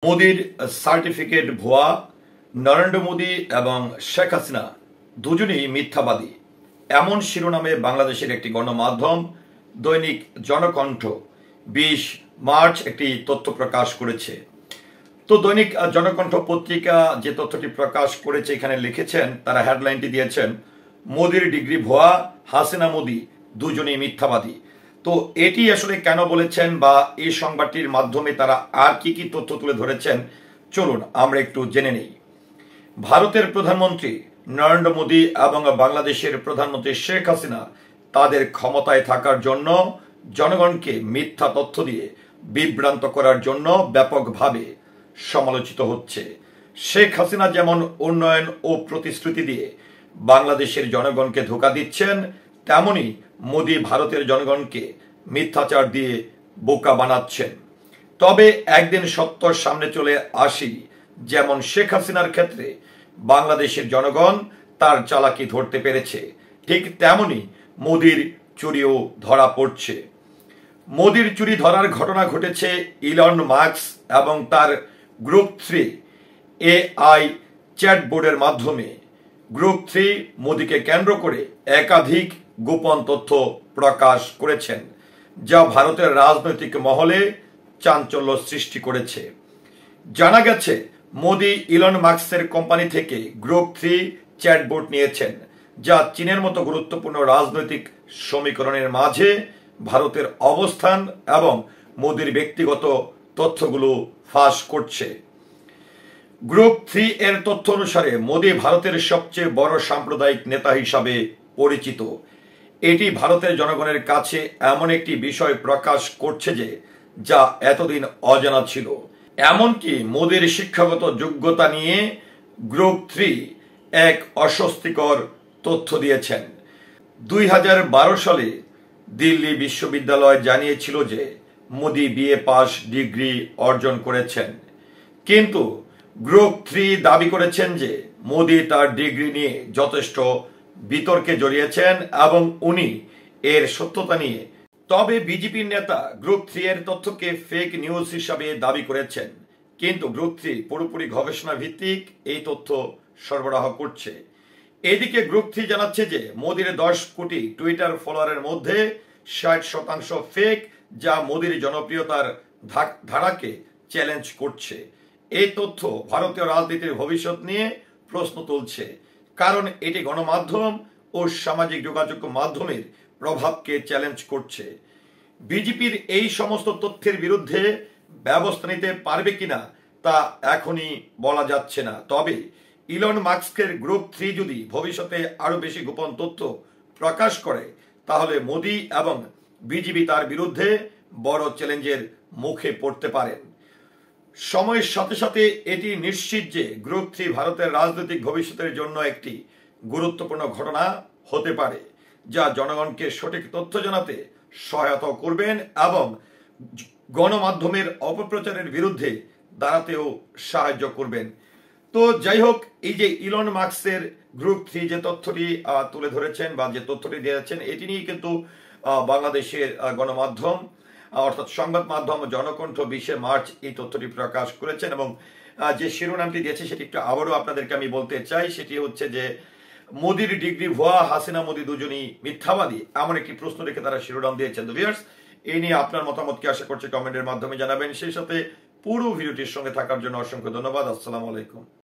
মোদির সার্টিফিকেট ভুয়া, নরেন্দ্র মোদি এবং শেখ হাসিনা দুজনেই মিথ্যাবাদী, এমন শিরোনামে বাংলাদেশের একটি গণমাধ্যম দৈনিক জনকণ্ঠ 20 মার্চ একটি তথ্য প্রকাশ করেছে। তো দৈনিক জনকণ্ঠ পত্রিকা যে তথ্যটি প্রকাশ করেছে এখানে লিখেছেন, তারা হেডলাইনটি দিয়েছেন, মোদির ডিগ্রি ভুয়া, হাসিনা মোদি দুজনেই মিথ্যাবাদী। তো এটি আসলে কেন বলেছেন বা এই সংবাদটির মাধ্যমে তারা আর কি কি তথ্য তুলে ধরেছেন, চলুন আমরা একটু জেনে নেই। ভারতের প্রধানমন্ত্রী নরেন্দ্র মোদি এবং বাংলাদেশের প্রধানমন্ত্রী শেখ হাসিনা তাদের ক্ষমতায় থাকার জন্য জনগণকে মিথ্যা তথ্য দিয়ে বিভ্রান্ত করার জন্য ব্যাপকভাবে সমালোচিত হচ্ছে। শেখ হাসিনা যেমন উন্নয়ন ও প্রতিশ্রুতি দিয়ে বাংলাদেশের জনগণকে ধোঁকা দিচ্ছেন, তেমনি মোদি ভারতের জনগণকে মিথ্যাচার দিয়ে বোকা বানাচ্ছেন। তবে একদিন সত্যর সামনে চলে আসি, যেমন শেখ হাসিনার ক্ষেত্রে বাংলাদেশের জনগণ তার চালাকি ধরতে পেরেছে, ঠিক তেমনি মোদির চুরিও ধরা পড়ছে। মোদির চুরি ধরার ঘটনা ঘটেছে ইলন মাস্ক এবং তার গ্রুপ 3 AI চ্যাটবোর্ডের মাধ্যমে। গ্রুপ 3 মোদিকে কেন্দ্র করে একাধিক গোপন তথ্য প্রকাশ করেছেন, যা ভারতের রাজনৈতিক মহলে চাঞ্চল্য সৃষ্টি করেছে। জানা গেছে, মোদি ইলন মাস্কের কোম্পানি থেকে গ্রুপ 3 চ্যাটবোর্ড নিয়েছেন, যা চীনের মতো গুরুত্বপূর্ণ রাজনৈতিক সমীকরণের মাঝে ভারতের অবস্থান এবং মোদির ব্যক্তিগত তথ্যগুলো ফাঁস করছে। গ্রুপ 3 এর তথ্য অনুসারে মোদি ভারতের সবচেয়ে বড় সাম্প্রদায়িক নেতা হিসাবে পরিচিত। এটি ভারতের জনগণের কাছে এমন একটি বিষয় প্রকাশ করছে যা এতদিন অজানা ছিল। এমনকি মোদির শিক্ষাগত যোগ্যতা নিয়ে গ্রুপ 3 এক অস্বস্তিকর তথ্য দিয়েছেন। 2012 সালে দিল্লি বিশ্ববিদ্যালয় জানিয়েছিল যে মোদি BA পাস ডিগ্রি অর্জন করেছেন, কিন্তু গ্রুপ 3 দাবি করেছেন যে মোদি তার ডিগ্রি নিয়ে যথেষ্ট বিতর্কে জড়িয়েছেন এবং উনি এর সত্যতা নিয়ে। তবে বিজেপির নেতা গ্রুপ 3 এর তথ্যকে ফেক নিউজ হিসাবে দাবি করেছেন, কিন্তু গ্রুপ 3 পুরোপুরি গবেষণা ভিত্তিক এই তথ্য সরবরাহ করছে। এদিকে গ্রুপ 3 জানাচ্ছে যে মোদির 10 কোটি টুইটার ফলোয়ারের মধ্যে 60% ফেক, যা মোদির জনপ্রিয়তার ধারাকে চ্যালেঞ্জ করছে। এই তথ্য ভারতীয় রাজনীতির ভবিষ্যৎ নিয়ে প্রশ্ন তুলছে, কারণ এটি গণমাধ্যম ও সামাজিক যোগাযোগ মাধ্যমের প্রভাবকে চ্যালেঞ্জ করছে। বিজেপির এই সমস্ত তথ্যের বিরুদ্ধে ব্যবস্থা নিতে পারবে কিনা তা এখনই বলা যাচ্ছে না। তবে ইলন মাস্কের গ্রুপ 3 যদি ভবিষ্যতে আরো বেশি গোপন তথ্য প্রকাশ করে, তাহলে মোদি এবং বিজেপি তার বিরুদ্ধে বড় চ্যালেঞ্জের মুখে পড়তে পারেন। সময়ের সাথে সাথে এটি নিশ্চিত যে গ্রুপ 3 ভারতের রাজনৈতিক ভবিষ্যতের জন্য একটি গুরুত্বপূর্ণ ঘটনা হতে পারে, যা জনগণকে সঠিক তথ্য জানাতে সহায়তা করবেন এবং গণমাধ্যমের অপপ্রচারের বিরুদ্ধে দাঁড়াতেও সাহায্য করবেন। তো যাই হোক, এই যে ইলন মাস্কের গ্রুপ 3 যে তথ্যটি তুলে ধরেছেন বা যে তথ্যটি দিয়েছেন, এটি নিয়ে কিন্তু বাংলাদেশের গণমাধ্যম অর্থাৎ সংবাদ মাধ্যম জনকণ্ঠ 20 মার্চ এই তথ্যটি প্রকাশ করেছেন এবং যে শিরোনামটি দিয়েছে সেটি একটু আবারও আপনাদেরকে আমি বলতে চাই। সেটি হচ্ছে যে মোদির ডিগ্রি ভুয়া, হাসিনা মোদি দুজনই মিথ্যাবাদী, এমন একটি প্রশ্ন রেখে তারা শিরোনাম দিয়েছেন। তো ভিউয়ার্স, এই নিয়ে আপনার মতামতকে আশা করছি কমেন্টের মাধ্যমে জানাবেন। সেই সাথে পুরো ভিডিওটির সঙ্গে থাকার জন্য অসংখ্য ধন্যবাদ। আসসালামু আলাইকুম।